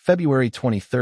February 23,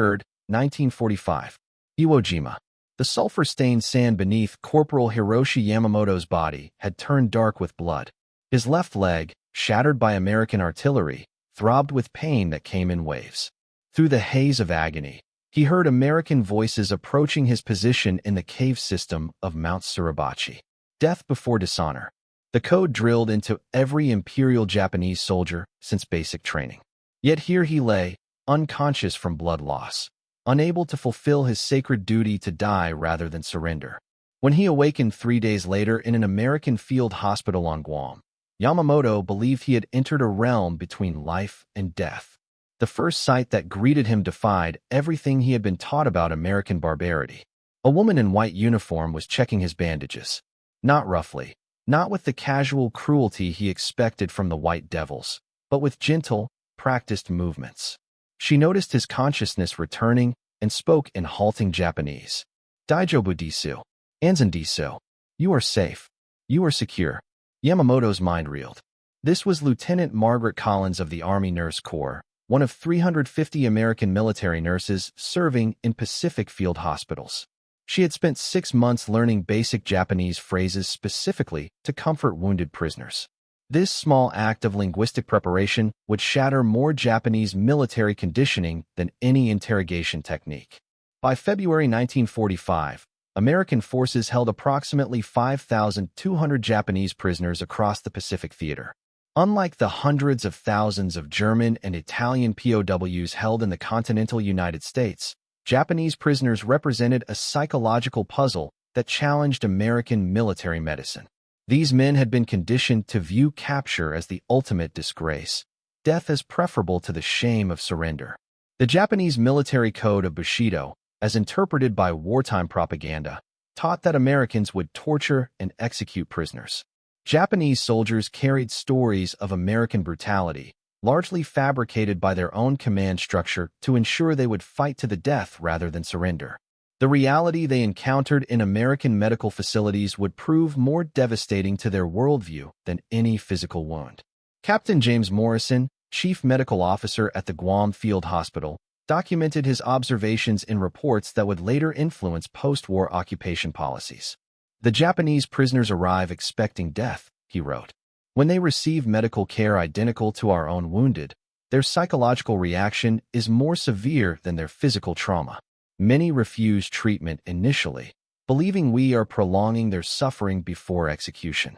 1945. Iwo Jima. The sulfur-stained sand beneath Corporal Hiroshi Yamamoto's body had turned dark with blood. His left leg, shattered by American artillery, throbbed with pain that came in waves. Through the haze of agony, he heard American voices approaching his position in the cave system of Mount Suribachi. Death before dishonor. The code drilled into every Imperial Japanese soldier since basic training. Yet here he lay, unconscious from blood loss, unable to fulfill his sacred duty to die rather than surrender. When he awakened 3 days later in an American field hospital on Guam, Yamamoto believed he had entered a realm between life and death. The first sight that greeted him defied everything he had been taught about American barbarity. A woman in white uniform was checking his bandages. Not roughly, not with the casual cruelty he expected from the White Devils, but with gentle, practiced movements. She noticed his consciousness returning and spoke in halting Japanese. Daijobu desu. Anzen desu. You are safe. You are secure. Yamamoto's mind reeled. This was Lieutenant Margaret Collins of the Army Nurse Corps, one of 350 American military nurses serving in Pacific field hospitals. She had spent 6 months learning basic Japanese phrases specifically to comfort wounded prisoners. This small act of linguistic preparation would shatter more Japanese military conditioning than any interrogation technique. By February 1945, American forces held approximately 5,200 Japanese prisoners across the Pacific theater. Unlike the hundreds of thousands of German and Italian POWs held in the continental United States, Japanese prisoners represented a psychological puzzle that challenged American military medicine. These men had been conditioned to view capture as the ultimate disgrace, death as preferable to the shame of surrender. The Japanese military code of Bushido, as interpreted by wartime propaganda, taught that Americans would torture and execute prisoners. Japanese soldiers carried stories of American brutality, largely fabricated by their own command structure to ensure they would fight to the death rather than surrender. The reality they encountered in American medical facilities would prove more devastating to their worldview than any physical wound. Captain James Morrison, chief medical officer at the Guam Field Hospital, documented his observations in reports that would later influence post-war occupation policies. The Japanese prisoners arrive expecting death, he wrote. When they receive medical care identical to our own wounded, their psychological reaction is more severe than their physical trauma. Many refuse treatment initially, believing we are prolonging their suffering before execution.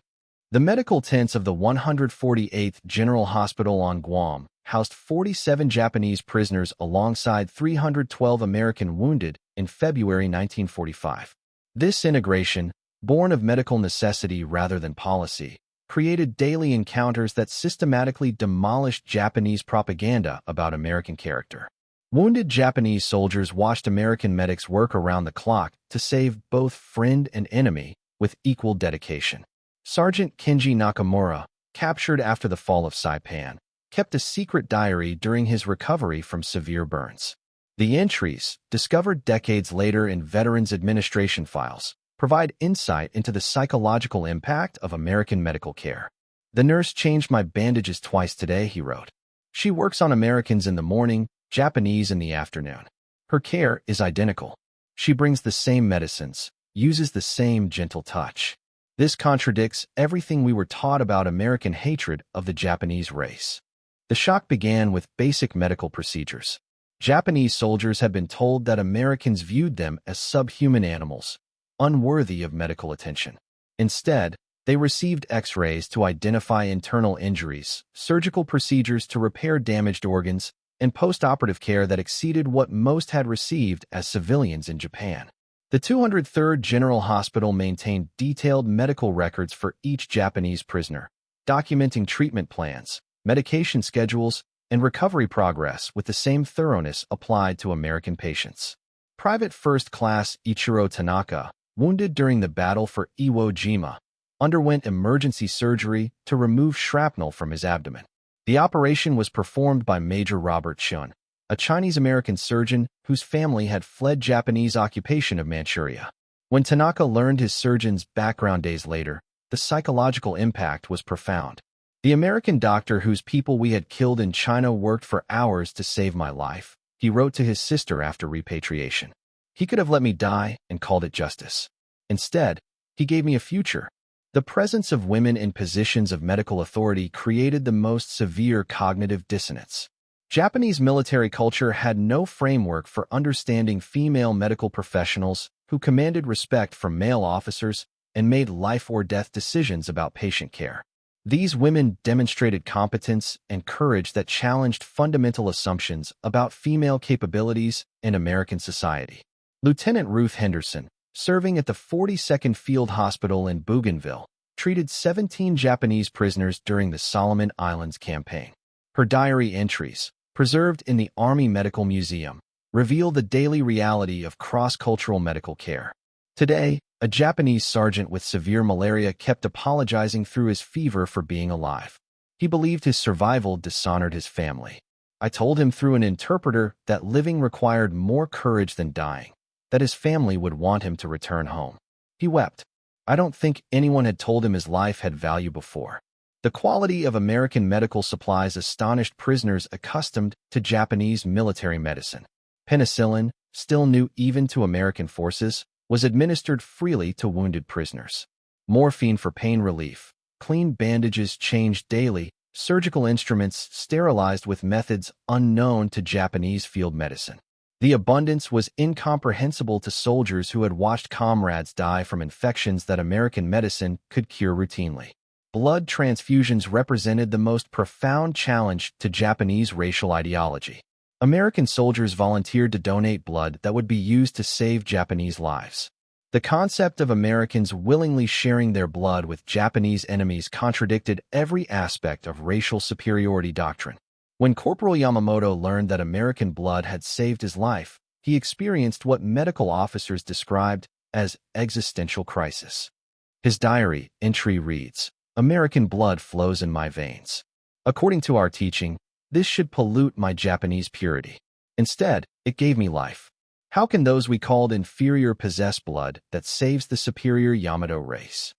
The medical tents of the 148th General Hospital on Guam housed 47 Japanese prisoners alongside 312 American wounded in February 1945. This integration, born of medical necessity rather than policy, created daily encounters that systematically demolished Japanese propaganda about American character. Wounded Japanese soldiers watched American medics work around the clock to save both friend and enemy with equal dedication. Sergeant Kenji Nakamura, captured after the fall of Saipan, kept a secret diary during his recovery from severe burns. The entries, discovered decades later in Veterans Administration files, provide insight into the psychological impact of American medical care. The nurse changed my bandages twice today, he wrote. She works on Americans in the morning, Japanese in the afternoon. Her care is identical. She brings the same medicines, uses the same gentle touch. This contradicts everything we were taught about American hatred of the Japanese race. The shock began with basic medical procedures. Japanese soldiers had been told that Americans viewed them as subhuman animals, unworthy of medical attention. Instead, they received X-rays to identify internal injuries, surgical procedures to repair damaged organs, and post-operative care that exceeded what most had received as civilians in Japan. The 203rd General Hospital maintained detailed medical records for each Japanese prisoner, documenting treatment plans, medication schedules, and recovery progress with the same thoroughness applied to American patients. Private First Class Ichiro Tanaka, wounded during the battle for Iwo Jima, underwent emergency surgery to remove shrapnel from his abdomen. The operation was performed by Major Robert Chun, a Chinese-American surgeon whose family had fled Japanese occupation of Manchuria. When Tanaka learned his surgeon's background days later, the psychological impact was profound. The American doctor whose people we had killed in China worked for hours to save my life, he wrote to his sister after repatriation. He could have let me die and called it justice. Instead, he gave me a future. The presence of women in positions of medical authority created the most severe cognitive dissonance. Japanese military culture had no framework for understanding female medical professionals who commanded respect from male officers and made life-or-death decisions about patient care. These women demonstrated competence and courage that challenged fundamental assumptions about female capabilities in American society. Lieutenant Ruth Henderson, serving at the 42nd Field Hospital in Bougainville, treated 17 Japanese prisoners during the Solomon Islands campaign. Her diary entries, preserved in the Army Medical Museum, reveal the daily reality of cross-cultural medical care. Today, a Japanese sergeant with severe malaria kept apologizing through his fever for being alive. He believed his survival dishonored his family. I told him through an interpreter that living required more courage than dying, that his family would want him to return home. He wept. I don't think anyone had told him his life had value before. The quality of American medical supplies astonished prisoners accustomed to Japanese military medicine. Penicillin, still new even to American forces, was administered freely to wounded prisoners. Morphine for pain relief, clean bandages changed daily, surgical instruments sterilized with methods unknown to Japanese field medicine. The abundance was incomprehensible to soldiers who had watched comrades die from infections that American medicine could cure routinely. Blood transfusions represented the most profound challenge to Japanese racial ideology. American soldiers volunteered to donate blood that would be used to save Japanese lives. The concept of Americans willingly sharing their blood with Japanese enemies contradicted every aspect of racial superiority doctrine. When Corporal Yamamoto learned that American blood had saved his life, he experienced what medical officers described as existential crisis. His diary entry reads, "American blood flows in my veins. According to our teaching, this should pollute my Japanese purity. Instead, it gave me life. How can those we called inferior possess blood that saves the superior Yamato race?"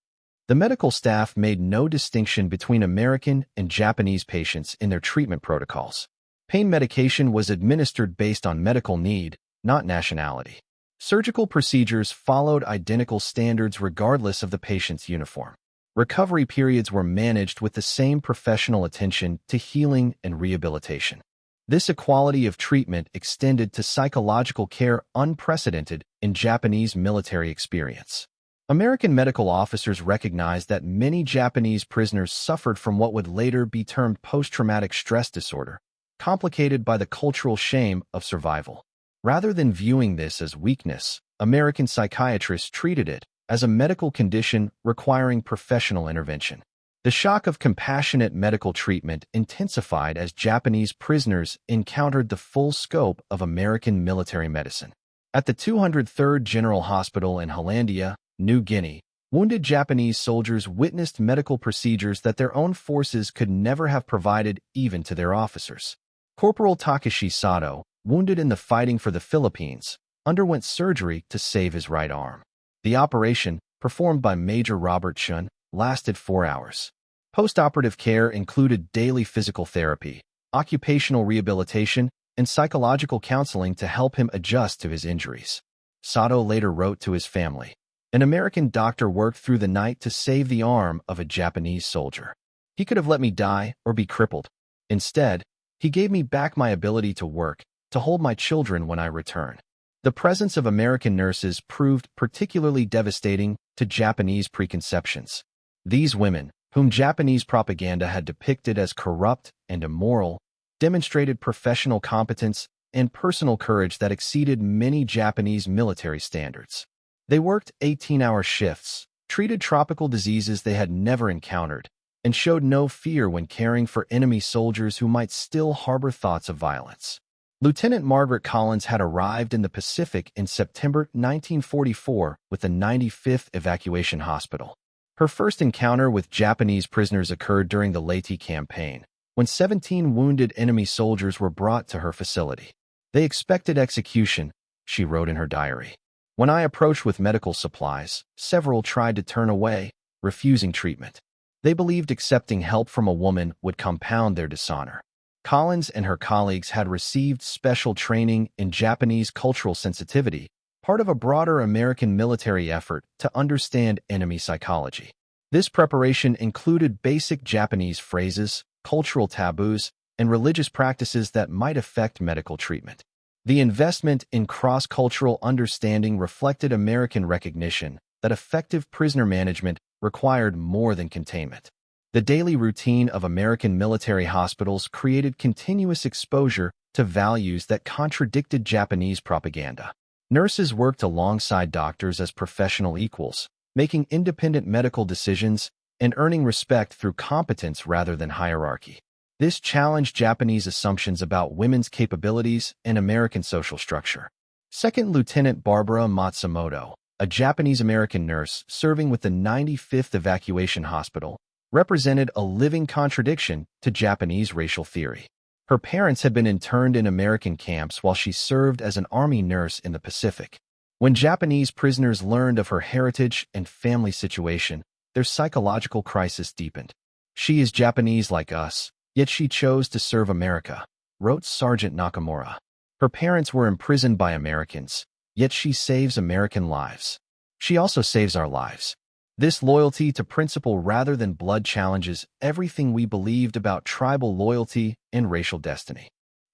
The medical staff made no distinction between American and Japanese patients in their treatment protocols. Pain medication was administered based on medical need, not nationality. Surgical procedures followed identical standards regardless of the patient's uniform. Recovery periods were managed with the same professional attention to healing and rehabilitation. This equality of treatment extended to psychological care unprecedented in Japanese military experience. American medical officers recognized that many Japanese prisoners suffered from what would later be termed post-traumatic stress disorder, complicated by the cultural shame of survival. Rather than viewing this as weakness, American psychiatrists treated it as a medical condition requiring professional intervention. The shock of compassionate medical treatment intensified as Japanese prisoners encountered the full scope of American military medicine. At the 203rd General Hospital in Hollandia, New Guinea, wounded Japanese soldiers witnessed medical procedures that their own forces could never have provided even to their officers. Corporal Takeshi Sato, wounded in the fighting for the Philippines, underwent surgery to save his right arm. The operation, performed by Major Robert Chun, lasted 4 hours. Post-operative care included daily physical therapy, occupational rehabilitation, and psychological counseling to help him adjust to his injuries. Sato later wrote to his family, "An American doctor worked through the night to save the arm of a Japanese soldier. He could have let me die or be crippled. Instead, he gave me back my ability to work, to hold my children when I return." The presence of American nurses proved particularly devastating to Japanese preconceptions. These women, whom Japanese propaganda had depicted as corrupt and immoral, demonstrated professional competence and personal courage that exceeded many Japanese military standards. They worked 18-hour shifts, treated tropical diseases they had never encountered, and showed no fear when caring for enemy soldiers who might still harbor thoughts of violence. Lieutenant Margaret Collins had arrived in the Pacific in September 1944 with the 95th Evacuation Hospital. Her first encounter with Japanese prisoners occurred during the Leyte campaign, when 17 wounded enemy soldiers were brought to her facility. "They expected execution," she wrote in her diary. "When I approached with medical supplies, several tried to turn away, refusing treatment. They believed accepting help from a woman would compound their dishonor. Collins and her colleagues had received special training in Japanese cultural sensitivity, part of a broader American military effort to understand enemy psychology. This preparation included basic Japanese phrases, cultural taboos, and religious practices that might affect medical treatment. The investment in cross-cultural understanding reflected American recognition that effective prisoner management required more than containment. The daily routine of American military hospitals created continuous exposure to values that contradicted Japanese propaganda. Nurses worked alongside doctors as professional equals, making independent medical decisions and earning respect through competence rather than hierarchy. This challenged Japanese assumptions about women's capabilities and American social structure. Second Lieutenant Barbara Matsumoto, a Japanese-American nurse serving with the 95th Evacuation Hospital, represented a living contradiction to Japanese racial theory. Her parents had been interned in American camps while she served as an Army nurse in the Pacific. When Japanese prisoners learned of her heritage and family situation, their psychological crisis deepened. "She is Japanese like us, yet she chose to serve America," wrote Sergeant Nakamura. "Her parents were imprisoned by Americans, yet she saves American lives. She also saves our lives." This loyalty to principle rather than blood challenges everything we believed about tribal loyalty and racial destiny.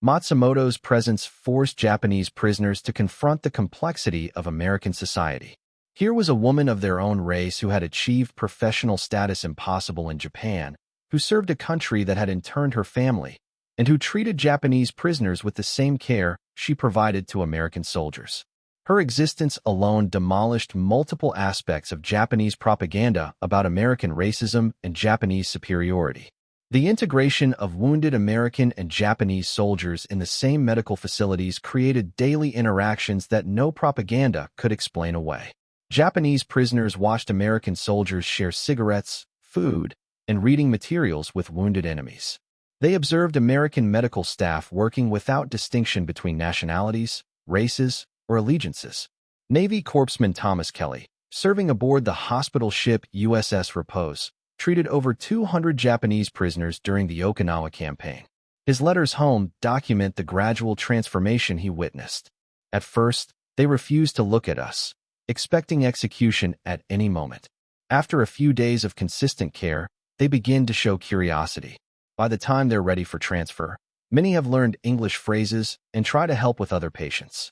Matsumoto's presence forced Japanese prisoners to confront the complexity of American society. Here was a woman of their own race who had achieved professional status impossible in Japan, who served a country that had interned her family, and who treated Japanese prisoners with the same care she provided to American soldiers. Her existence alone demolished multiple aspects of Japanese propaganda about American racism and Japanese superiority. The integration of wounded American and Japanese soldiers in the same medical facilities created daily interactions that no propaganda could explain away. Japanese prisoners watched American soldiers share cigarettes, food, and reading materials with wounded enemies. They observed American medical staff working without distinction between nationalities, races, or allegiances. Navy Corpsman Thomas Kelly, serving aboard the hospital ship USS Repose, treated over 200 Japanese prisoners during the Okinawa campaign. His letters home document the gradual transformation he witnessed. At first, they refused to look at us, expecting execution at any moment. After a few days of consistent care, they begin to show curiosity. By the time they're ready for transfer, many have learned English phrases and try to help with other patients.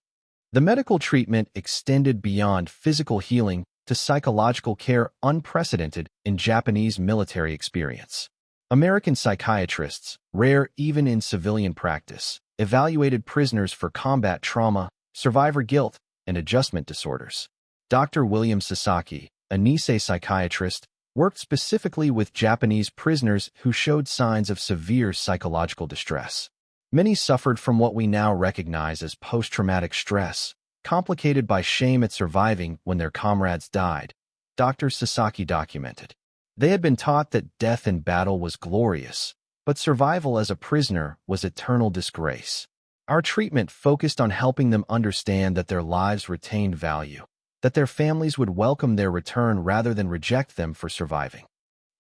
The medical treatment extended beyond physical healing to psychological care unprecedented in Japanese military experience. American psychiatrists, rare even in civilian practice, evaluated prisoners for combat trauma, survivor guilt, and adjustment disorders. Dr. William Sasaki, a Nisei psychiatrist, worked specifically with Japanese prisoners who showed signs of severe psychological distress. Many suffered from what we now recognize as post-traumatic stress, complicated by shame at surviving when their comrades died. Dr. Sasaki documented. They had been taught that death in battle was glorious, but survival as a prisoner was eternal disgrace. Our treatment focused on helping them understand that their lives retained value, that their families would welcome their return rather than reject them for surviving.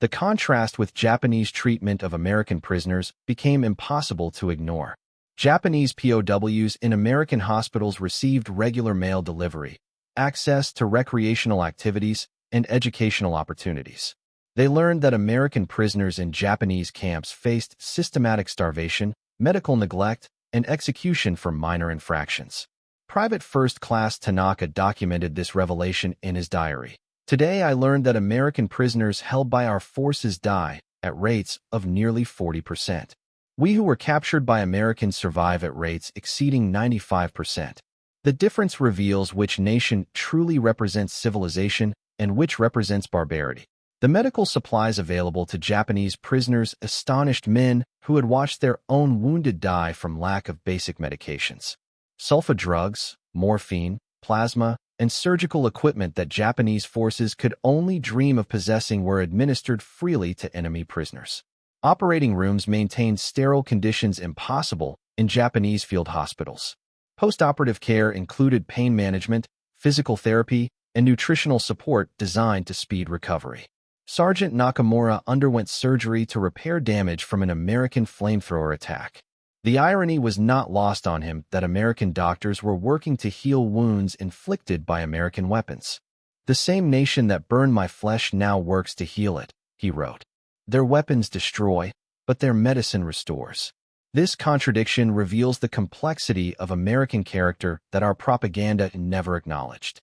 The contrast with Japanese treatment of American prisoners became impossible to ignore. Japanese POWs in American hospitals received regular mail delivery, access to recreational activities, and educational opportunities. They learned that American prisoners in Japanese camps faced systematic starvation, medical neglect, and execution for minor infractions. Private First Class Tanaka documented this revelation in his diary. "Today I learned that American prisoners held by our forces die at rates of nearly 40%. We who were captured by Americans survive at rates exceeding 95%. The difference reveals which nation truly represents civilization and which represents barbarity." The medical supplies available to Japanese prisoners astonished men who had watched their own wounded die from lack of basic medications. Sulfa drugs, morphine, plasma, and surgical equipment that Japanese forces could only dream of possessing were administered freely to enemy prisoners. Operating rooms maintained sterile conditions impossible in Japanese field hospitals. Post-operative care included pain management, physical therapy, and nutritional support designed to speed recovery. Sergeant Nakamura underwent surgery to repair damage from an American flamethrower attack. The irony was not lost on him that American doctors were working to heal wounds inflicted by American weapons. "The same nation that burned my flesh now works to heal it," he wrote. "Their weapons destroy, but their medicine restores." This contradiction reveals the complexity of American character that our propaganda never acknowledged.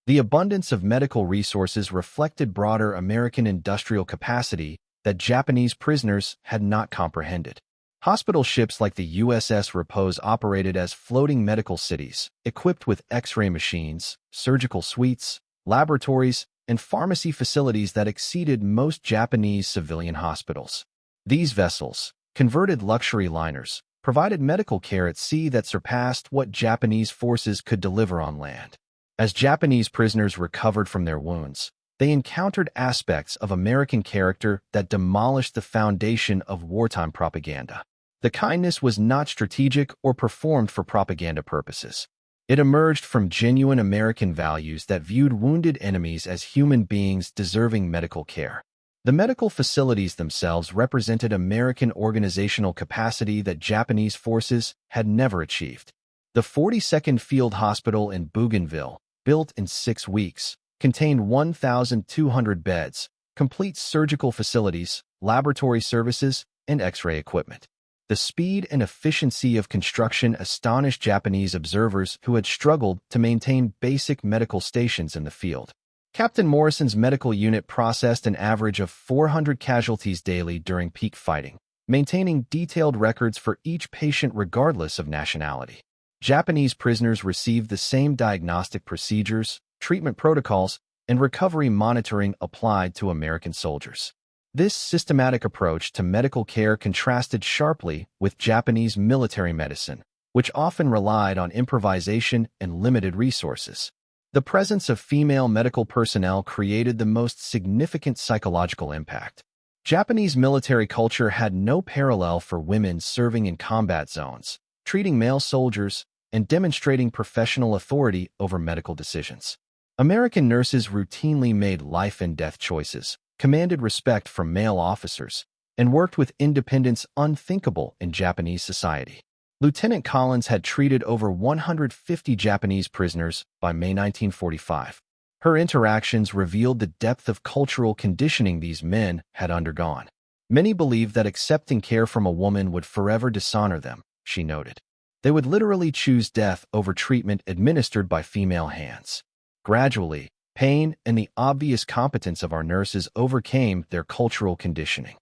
The abundance of medical resources reflected broader American industrial capacity that Japanese prisoners had not comprehended. Hospital ships like the USS Repose operated as floating medical cities, equipped with X-ray machines, surgical suites, laboratories, and pharmacy facilities that exceeded most Japanese civilian hospitals. These vessels, converted luxury liners, provided medical care at sea that surpassed what Japanese forces could deliver on land. As Japanese prisoners recovered from their wounds, they encountered aspects of American character that demolished the foundation of wartime propaganda. The kindness was not strategic or performed for propaganda purposes. It emerged from genuine American values that viewed wounded enemies as human beings deserving medical care. The medical facilities themselves represented American organizational capacity that Japanese forces had never achieved. The 42nd Field Hospital in Bougainville, built in 6 weeks, contained 1,200 beds, complete surgical facilities, laboratory services, and X-ray equipment. The speed and efficiency of construction astonished Japanese observers who had struggled to maintain basic medical stations in the field. Captain Morrison's medical unit processed an average of 400 casualties daily during peak fighting, maintaining detailed records for each patient regardless of nationality. Japanese prisoners received the same diagnostic procedures, treatment protocols, and recovery monitoring applied to American soldiers. This systematic approach to medical care contrasted sharply with Japanese military medicine, which often relied on improvisation and limited resources. The presence of female medical personnel created the most significant psychological impact. Japanese military culture had no parallel for women serving in combat zones, treating male soldiers, and demonstrating professional authority over medical decisions. American nurses routinely made life and death choices, commanded respect from male officers, and worked with independence unthinkable in Japanese society. Lieutenant Collins had treated over 150 Japanese prisoners by May 1945. Her interactions revealed the depth of cultural conditioning these men had undergone. Many believed that accepting care from a woman would forever dishonor them, she noted. They would literally choose death over treatment administered by female hands. Gradually, pain and the obvious competence of our nurses overcame their cultural conditioning.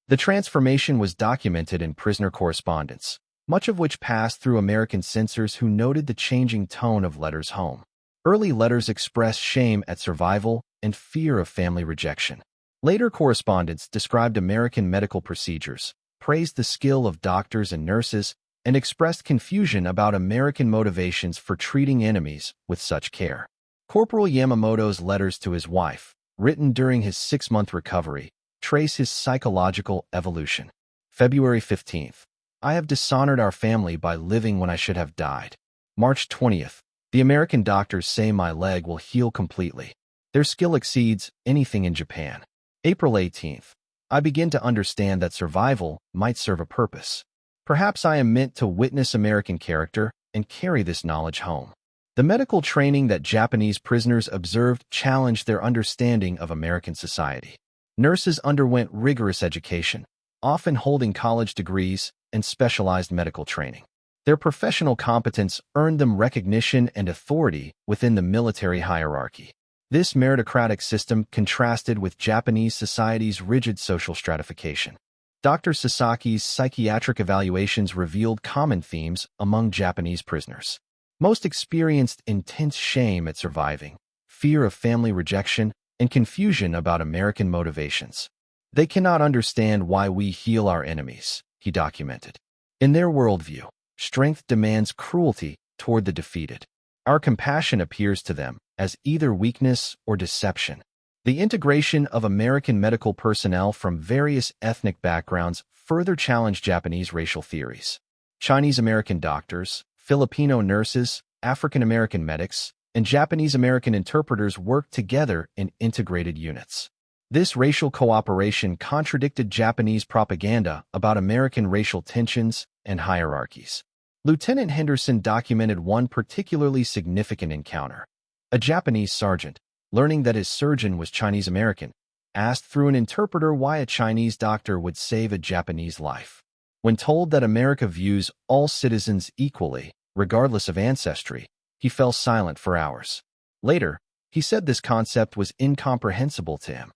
The transformation was documented in prisoner correspondence, much of which passed through American censors who noted the changing tone of letters home. Early letters expressed shame at survival and fear of family rejection. Later correspondence described American medical procedures, praised the skill of doctors and nurses, and expressed confusion about American motivations for treating enemies with such care. Corporal Yamamoto's letters to his wife, written during his 6-month recovery, trace his psychological evolution. February 15th. I have dishonored our family by living when I should have died. March 20th. The American doctors say my leg will heal completely. Their skill exceeds anything in Japan. April 18th. I begin to understand that survival might serve a purpose. Perhaps I am meant to witness American character and carry this knowledge home. The medical training that Japanese prisoners observed challenged their understanding of American society. Nurses underwent rigorous education, often holding college degrees and specialized medical training. Their professional competence earned them recognition and authority within the military hierarchy. This meritocratic system contrasted with Japanese society's rigid social stratification. Dr. Sasaki's psychiatric evaluations revealed common themes among Japanese prisoners. Most experienced intense shame at surviving, fear of family rejection, and confusion about American motivations. They cannot understand why we heal our enemies, he documented. In their worldview, strength demands cruelty toward the defeated. Our compassion appears to them as either weakness or deception. The integration of American medical personnel from various ethnic backgrounds further challenged Japanese racial theories. Chinese-American doctors, Filipino nurses, African-American medics, and Japanese-American interpreters worked together in integrated units. This racial cooperation contradicted Japanese propaganda about American racial tensions and hierarchies. Lieutenant Henderson documented one particularly significant encounter. A Japanese sergeant, learning that his surgeon was Chinese American, asked through an interpreter why a Chinese doctor would save a Japanese life. When told that America views all citizens equally, regardless of ancestry, he fell silent for hours. Later, he said this concept was incomprehensible to him.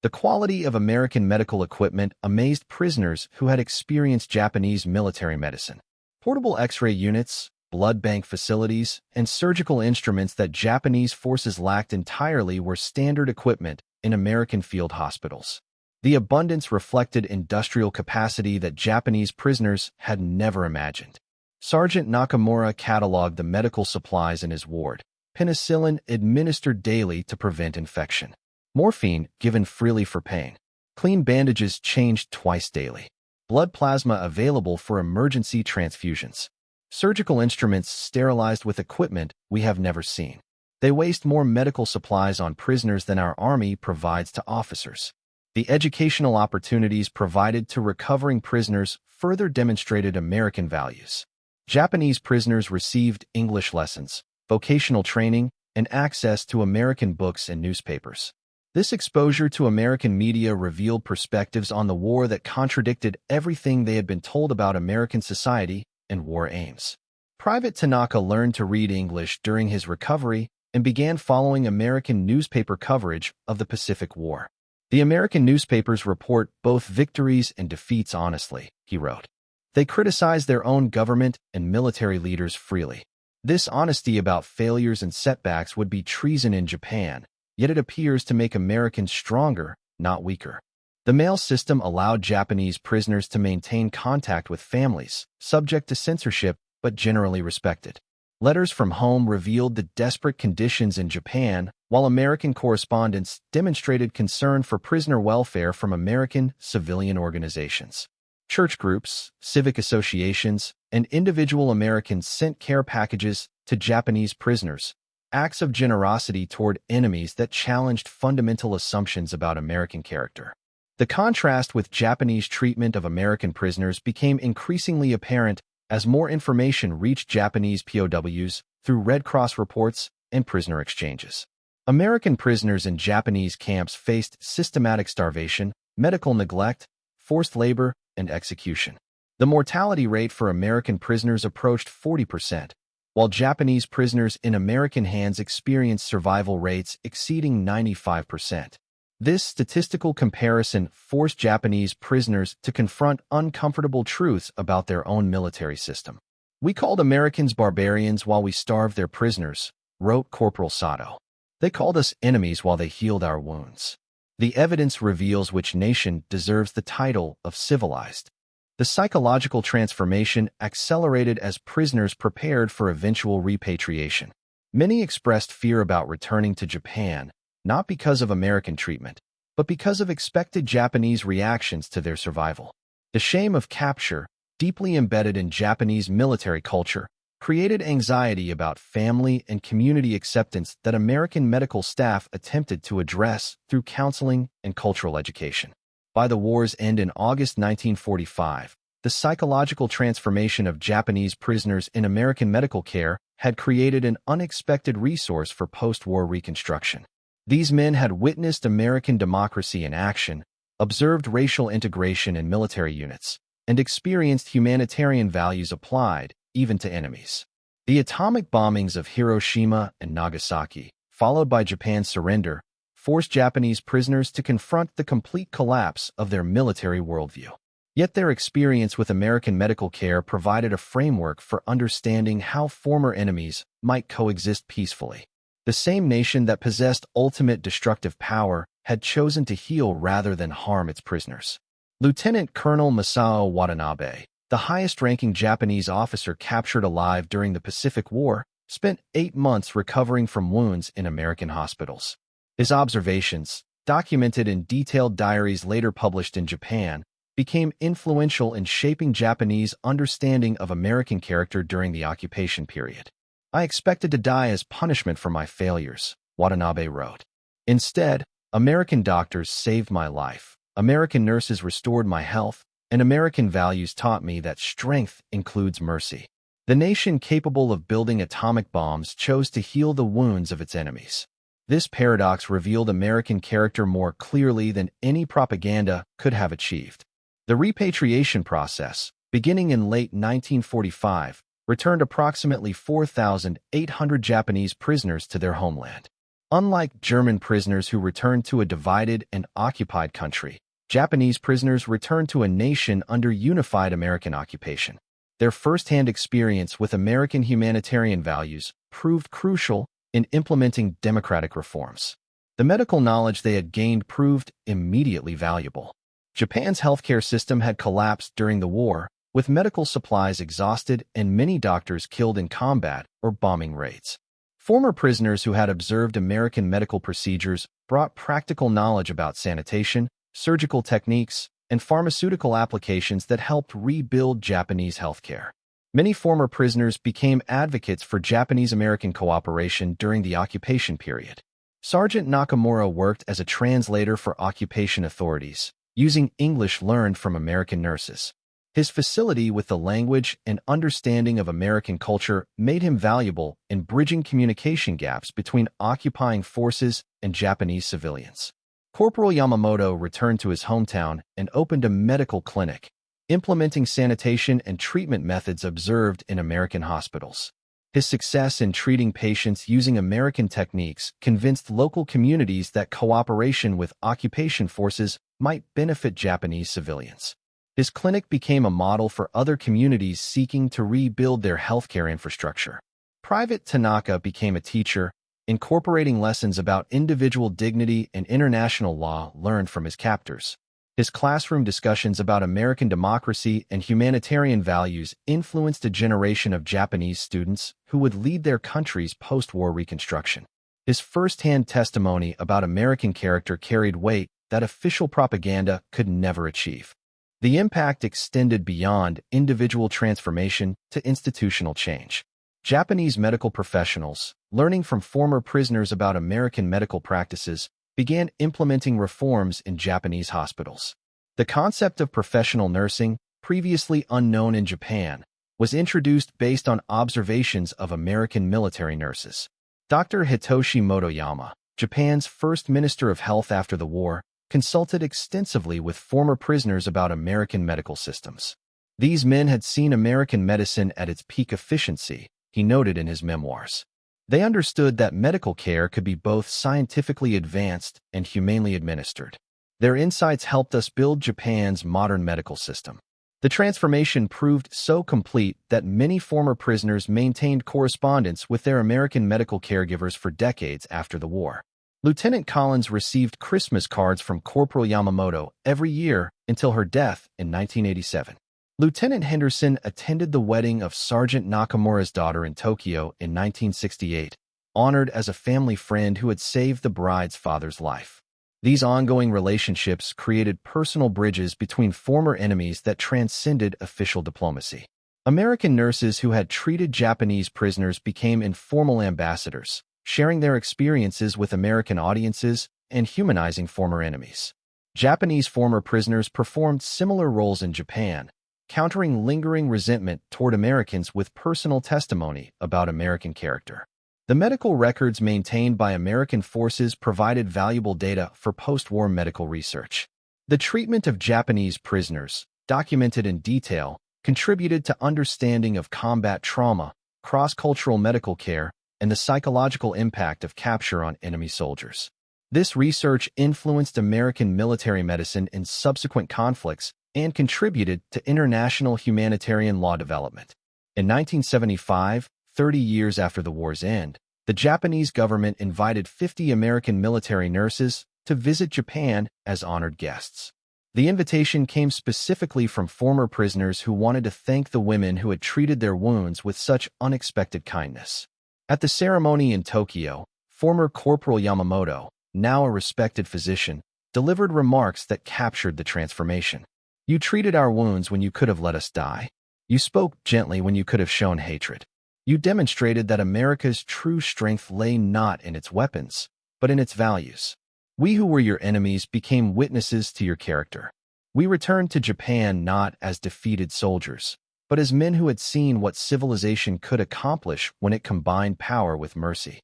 The quality of American medical equipment amazed prisoners who had experienced Japanese military medicine. Portable X-ray units, blood bank facilities, and surgical instruments that Japanese forces lacked entirely were standard equipment in American field hospitals. The abundance reflected industrial capacity that Japanese prisoners had never imagined. Sergeant Nakamura cataloged the medical supplies in his ward. Penicillin administered daily to prevent infection. Morphine given freely for pain. Clean bandages changed twice daily. Blood plasma available for emergency transfusions. Surgical instruments sterilized with equipment we have never seen. They waste more medical supplies on prisoners than our army provides to officers. The educational opportunities provided to recovering prisoners further demonstrated American values. Japanese prisoners received English lessons, vocational training, and access to American books and newspapers. This exposure to American media revealed perspectives on the war that contradicted everything they had been told about American society and war aims. Private Tanaka learned to read English during his recovery and began following American newspaper coverage of the Pacific War. The American newspapers report both victories and defeats honestly, he wrote. They criticize their own government and military leaders freely. This honesty about failures and setbacks would be treason in Japan, yet it appears to make Americans stronger, not weaker. The mail system allowed Japanese prisoners to maintain contact with families, subject to censorship but generally respected. Letters from home revealed the desperate conditions in Japan, while American correspondents demonstrated concern for prisoner welfare from American civilian organizations. Church groups, civic associations, and individual Americans sent care packages to Japanese prisoners, acts of generosity toward enemies that challenged fundamental assumptions about American character. The contrast with Japanese treatment of American prisoners became increasingly apparent as more information reached Japanese POWs through Red Cross reports and prisoner exchanges. American prisoners in Japanese camps faced systematic starvation, medical neglect, forced labor, and execution. The mortality rate for American prisoners approached 40%, while Japanese prisoners in American hands experienced survival rates exceeding 95%. This statistical comparison forced Japanese prisoners to confront uncomfortable truths about their own military system. "We called Americans barbarians while we starved their prisoners," wrote Corporal Sato. "They called us enemies while they healed our wounds." The evidence reveals which nation deserves the title of civilized. The psychological transformation accelerated as prisoners prepared for eventual repatriation. Many expressed fear about returning to Japan, not because of American treatment, but because of expected Japanese reactions to their survival. The shame of capture, deeply embedded in Japanese military culture, created anxiety about family and community acceptance that American medical staff attempted to address through counseling and cultural education. By the war's end in August 1945, the psychological transformation of Japanese prisoners in American medical care had created an unexpected resource for post-war reconstruction. These men had witnessed American democracy in action, observed racial integration in military units, and experienced humanitarian values applied even to enemies. The atomic bombings of Hiroshima and Nagasaki, followed by Japan's surrender, forced Japanese prisoners to confront the complete collapse of their military worldview. Yet their experience with American medical care provided a framework for understanding how former enemies might coexist peacefully. The same nation that possessed ultimate destructive power had chosen to heal rather than harm its prisoners. Lieutenant Colonel Masao Watanabe, the highest-ranking Japanese officer captured alive during the Pacific War, spent 8 months recovering from wounds in American hospitals. His observations, documented in detailed diaries later published in Japan, became influential in shaping Japanese understanding of American character during the occupation period. "I expected to die as punishment for my failures," Watanabe wrote. "Instead, American doctors saved my life. American nurses restored my health, and American values taught me that strength includes mercy. The nation capable of building atomic bombs chose to heal the wounds of its enemies. This paradox revealed American character more clearly than any propaganda could have achieved. The repatriation process, beginning in late 1945, returned approximately 4,800 Japanese prisoners to their homeland. Unlike German prisoners who returned to a divided and occupied country, Japanese prisoners returned to a nation under unified American occupation. Their first-hand experience with American humanitarian values proved crucial in implementing democratic reforms. The medical knowledge they had gained proved immediately valuable. Japan's healthcare system had collapsed during the war, with medical supplies exhausted and many doctors killed in combat or bombing raids. Former prisoners who had observed American medical procedures brought practical knowledge about sanitation, surgical techniques, and pharmaceutical applications that helped rebuild Japanese healthcare. Many former prisoners became advocates for Japanese-American cooperation during the occupation period. Sergeant Nakamura worked as a translator for occupation authorities, using English learned from American nurses. His facility with the language and understanding of American culture made him valuable in bridging communication gaps between occupying forces and Japanese civilians. Corporal Yamamoto returned to his hometown and opened a medical clinic, implementing sanitation and treatment methods observed in American hospitals. His success in treating patients using American techniques convinced local communities that cooperation with occupation forces might benefit Japanese civilians. His clinic became a model for other communities seeking to rebuild their healthcare infrastructure. Private Tanaka became a teacher, incorporating lessons about individual dignity and international law learned from his captors. His classroom discussions about American democracy and humanitarian values influenced a generation of Japanese students who would lead their country's post-war reconstruction. His first-hand testimony about American character carried weight that official propaganda could never achieve. The impact extended beyond individual transformation to institutional change. Japanese medical professionals, learning from former prisoners about American medical practices, began implementing reforms in Japanese hospitals. The concept of professional nursing, previously unknown in Japan, was introduced based on observations of American military nurses. Dr. Hitoshi Motoyama, Japan's first Minister of Health after the war, consulted extensively with former prisoners about American medical systems. These men had seen American medicine at its peak efficiency, he noted in his memoirs. They understood that medical care could be both scientifically advanced and humanely administered. Their insights helped us build Japan's modern medical system. The transformation proved so complete that many former prisoners maintained correspondence with their American medical caregivers for decades after the war. Lieutenant Collins received Christmas cards from Corporal Yamamoto every year until her death in 1987. Lieutenant Henderson attended the wedding of Sergeant Nakamura's daughter in Tokyo in 1968, honored as a family friend who had saved the bride's father's life. These ongoing relationships created personal bridges between former enemies that transcended official diplomacy. American nurses who had treated Japanese prisoners became informal ambassadors, sharing their experiences with American audiences and humanizing former enemies. Japanese former prisoners performed similar roles in Japan, countering lingering resentment toward Americans with personal testimony about American character. The medical records maintained by American forces provided valuable data for post-war medical research. The treatment of Japanese prisoners, documented in detail, contributed to understanding of combat trauma, cross-cultural medical care, and the psychological impact of capture on enemy soldiers. This research influenced American military medicine in subsequent conflicts and contributed to international humanitarian law development. In 1975, 30 years after the war's end, the Japanese government invited 50 American military nurses to visit Japan as honored guests. The invitation came specifically from former prisoners who wanted to thank the women who had treated their wounds with such unexpected kindness. At the ceremony in Tokyo, former Corporal Yamamoto, now a respected physician, delivered remarks that captured the transformation. "You treated our wounds when you could have let us die. You spoke gently when you could have shown hatred. You demonstrated that America's true strength lay not in its weapons, but in its values." We who were your enemies became witnesses to your character. We returned to Japan not as defeated soldiers, but as men who had seen what civilization could accomplish when it combined power with mercy.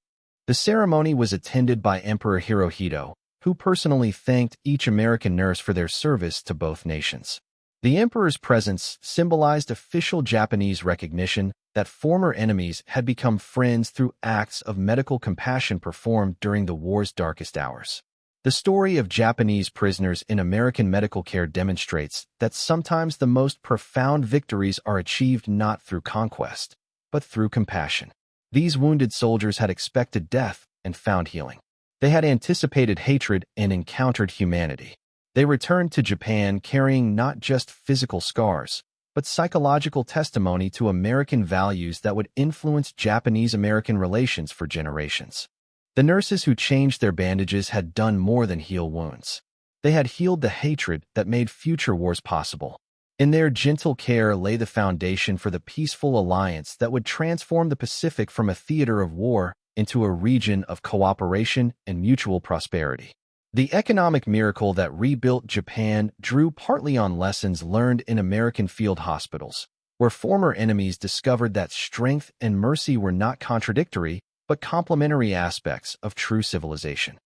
The ceremony was attended by Emperor Hirohito, who personally thanked each American nurse for their service to both nations. The emperor's presence symbolized official Japanese recognition that former enemies had become friends through acts of medical compassion performed during the war's darkest hours. The story of Japanese prisoners in American medical care demonstrates that sometimes the most profound victories are achieved not through conquest, but through compassion. These wounded soldiers had expected death and found healing. They had anticipated hatred and encountered humanity. They returned to Japan carrying not just physical scars, but psychological testimony to American values that would influence Japanese-American relations for generations. The nurses who changed their bandages had done more than heal wounds. They had healed the hatred that made future wars possible. In their gentle care lay the foundation for the peaceful alliance that would transform the Pacific from a theater of war into a region of cooperation and mutual prosperity. The economic miracle that rebuilt Japan drew partly on lessons learned in American field hospitals, where former enemies discovered that strength and mercy were not contradictory, but complementary aspects of true civilization.